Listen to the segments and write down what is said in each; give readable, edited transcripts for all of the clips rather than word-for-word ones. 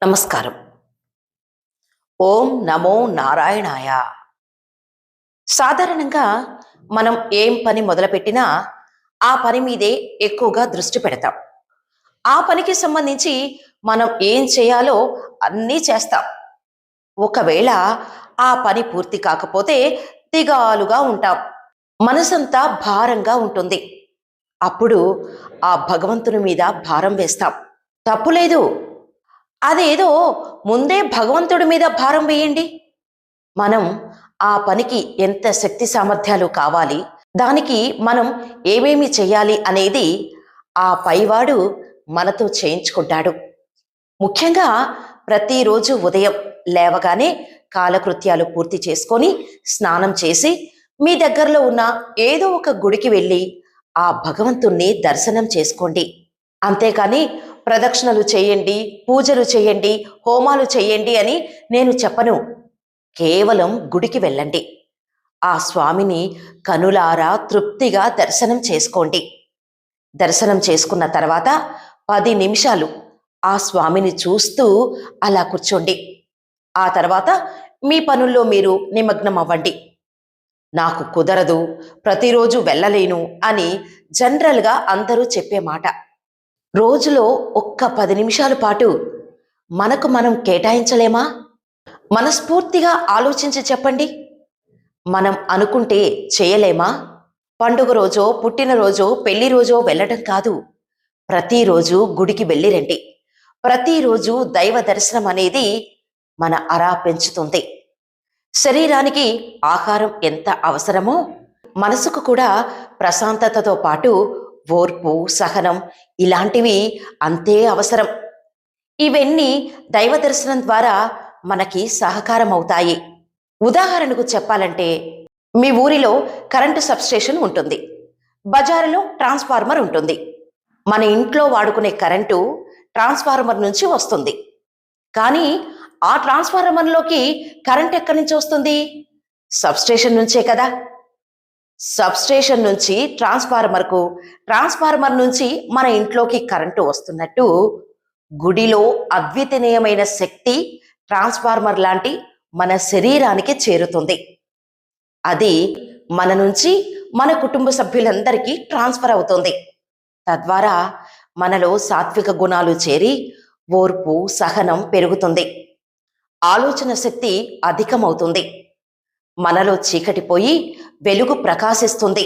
నమస్కారం. ఓం నమో నారాయణాయ. సాధారణంగా మనం ఏం పని మొదలుపెట్టినా ఆ పని మీదే ఎక్కువగా దృష్టి పెడతాం. ఆ పనికి సంబంధించి మనం ఏం చేయాలో అన్నీ చేస్తాం. ఒకవేళ ఆ పని పూర్తి కాకపోతే దిగాలుగా ఉంటాం. మనసంతా భారంగా ఉంటుంది. అప్పుడు ఆ భగవంతుని మీద భారం వేస్తాం. తప్పులేదు. అదేదో ముందే భగవంతుడి మీద భారం వేయండి. మనం ఆ పనికి ఎంత శక్తి సామర్థ్యాలు కావాలి, దానికి మనం ఏమేమి చేయాలి అనేది ఆ పైవాడు మనతో చేయించుకుంటాడు. ముఖ్యంగా ప్రతిరోజు ఉదయం లేవగానే కాలకృత్యాలు పూర్తి చేసుకొని స్నానం చేసి మీ దగ్గరలో ఉన్న ఏదో ఒక గుడికి వెళ్ళి ఆ భగవంతుణ్ణి దర్శనం చేసుకోండి. అంతేకాని ప్రదక్షిణలు చేయండి, పూజలు చేయండి, హోమాలు చేయండి అని నేను చెప్పను. కేవలం గుడికి వెళ్ళండి. ఆ స్వామిని కనులారా తృప్తిగా దర్శనం చేసుకోండి. దర్శనం చేసుకున్న తర్వాత 10 నిమిషాలు ఆ స్వామిని చూస్తూ అలా కూర్చోండి. ఆ తర్వాత మీ పనుల్లో మీరు నిమగ్నం అవ్వండి. నాకు కుదరదు, ప్రతిరోజు వెళ్ళలేను అని జనరల్గా అందరూ చెప్పే మాట. రోజులో ఒక్క 10 నిమిషాల పాటు మనకు మనం కేటాయించలేమా? మనస్ఫూర్తిగా ఆలోచించి చెప్పండి. మనం అనుకుంటే చేయలేమా? పండుగ రోజో, పుట్టినరోజో, పెళ్లి రోజో వెళ్ళడం కాదు. ప్రతిరోజు గుడికి వెళ్ళి రండి. ప్రతిరోజు దైవ దర్శనం అనేది మన అరా పెంచుతుంది. శరీరానికి ఆహారం ఎంత అవసరమో మనసుకు కూడా ప్రశాంతతతో పాటు ఓర్పు, సహనం ఇలాంటివి అంతే అవసరం. ఇవన్నీ దైవ దర్శనం ద్వారా మనకి సహకారం అవుతాయి. ఉదాహరణకు చెప్పాలంటే మీ ఊరిలో కరెంటు సబ్స్టేషన్ ఉంటుంది. బజారులో ట్రాన్స్ఫార్మర్ ఉంటుంది. మన ఇంట్లో వాడుకునే కరెంటు ట్రాన్స్ఫార్మర్ నుంచి వస్తుంది. కానీ ఆ ట్రాన్స్ఫార్మర్లోకి కరెంట్ ఎక్కడి నుంచి వస్తుంది? సబ్స్టేషన్ నుంచే కదా. సబ్స్టేషన్ నుంచి ట్రాన్స్ఫార్మర్కు, ట్రాన్స్ఫార్మర్ నుంచి మన ఇంట్లోకి కరెంటు వస్తున్నట్టు గుడిలో అద్వితీయమైన శక్తి ట్రాన్స్ఫార్మర్ లాంటి మన శరీరానికి చేరుతుంది. అది మన నుంచి మన కుటుంబ సభ్యులందరికీ ట్రాన్స్ఫర్ అవుతుంది. తద్వారా మనలో సాత్విక గుణాలు చేరి ఓర్పు, సహనం పెరుగుతుంది. ఆలోచన శక్తి అధికమవుతుంది. మనలో చీకటి పోయి వెలుగు ప్రకాశిస్తుంది.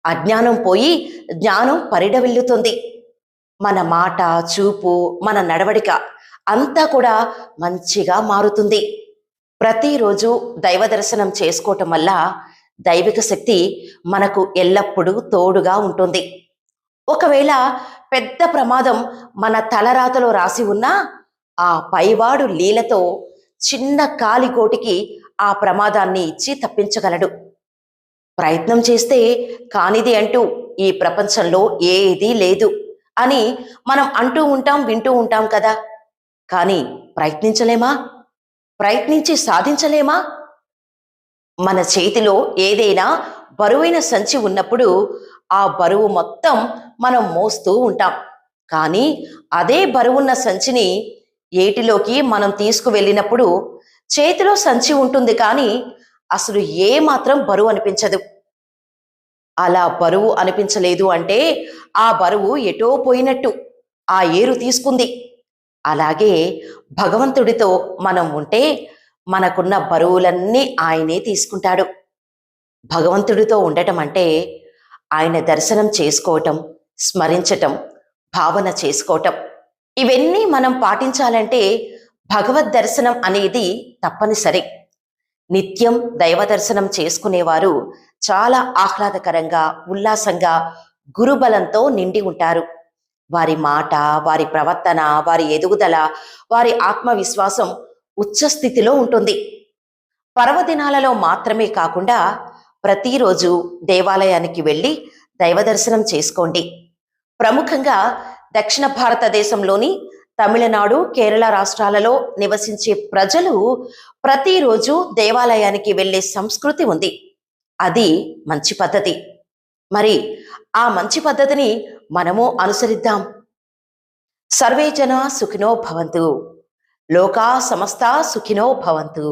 అజ్ఞానం పోయి జ్ఞానం పరిడవిల్లుతుంది. మన మాట, చూపు, మన నడవడిక అంతా కూడా మంచిగా మారుతుంది. ప్రతిరోజు దైవ దర్శనం చేసుకోవటం వల్ల దైవిక శక్తి మనకు ఎల్లప్పుడూ తోడుగా ఉంటుంది. ఒకవేళ పెద్ద ప్రమాదం మన తలరాతలో రాసి ఉన్నా ఆ పైవాడు లీలతో చిన్న కాలిగోటికి ఆ ప్రమాదాన్ని ఇచ్చి తప్పించగలడు. ప్రయత్నం చేస్తే కానిది అంటూ ఈ ప్రపంచంలో ఏదీ లేదు అని మనం అంటూ ఉంటాం, వింటూ ఉంటాం కదా. కానీ ప్రయత్నించలేమా? ప్రయత్నించి సాధించలేమా? మన చేతిలో ఏదైనా బరువైన సంచి ఉన్నప్పుడు ఆ బరువు మొత్తం మనం మోస్తూ ఉంటాం. కానీ అదే బరువున్న సంచిని ఏటిలోకి మనం తీసుకువెళ్ళినప్పుడు చేతిలో సంచి ఉంటుంది, కానీ అసలు ఏ మాత్రం బరువు అనిపించదు. అలా బరువు అనిపించలేదు అంటే ఆ బరువు ఎటో పోయినట్టు, ఆ ఏరు తీసుకుంది. అలాగే భగవంతుడితో మనం ఉంటే మనకున్న బరువులన్నీ ఆయనే తీసుకుంటాడు. భగవంతుడితో ఉండటం అంటే ఆయన దర్శనం చేసుకోవటం, స్మరించటం, భావన చేసుకోవటం. ఇవన్నీ మనం పాటించాలంటే భగవద్ దర్శనం అనేది తప్పనిసరి. నిత్యం దైవ దర్శనం చేసుకునేవారు చాలా ఆహ్లాదకరంగా, ఉల్లాసంగా, గురుబలంతో నిండి ఉంటారు. వారి మాట, వారి ప్రవర్తన, వారి ఎదుగుదల, వారి ఆత్మవిశ్వాసం ఉచ్చస్థితిలో ఉంటుంది. పర్వదినాలలో మాత్రమే కాకుండా ప్రతిరోజు దేవాలయానికి వెళ్ళి దైవ దర్శనం చేసుకోండి. ప్రముఖంగా దక్షిణ భారతదేశంలోని తమిళనాడు, కేరళ రాష్ట్రాలలో నివసించే ప్రజలు ప్రతిరోజు దేవాలయానికి వెళ్ళే సంస్కృతి ఉంది. అది మంచి పద్ధతి. మరి ఆ మంచి పద్ధతిని మనము అనుసరిద్దాం. సర్వే జన సుఖినో భవంతు. లోకా సమస్తా సుఖినో భవంతు.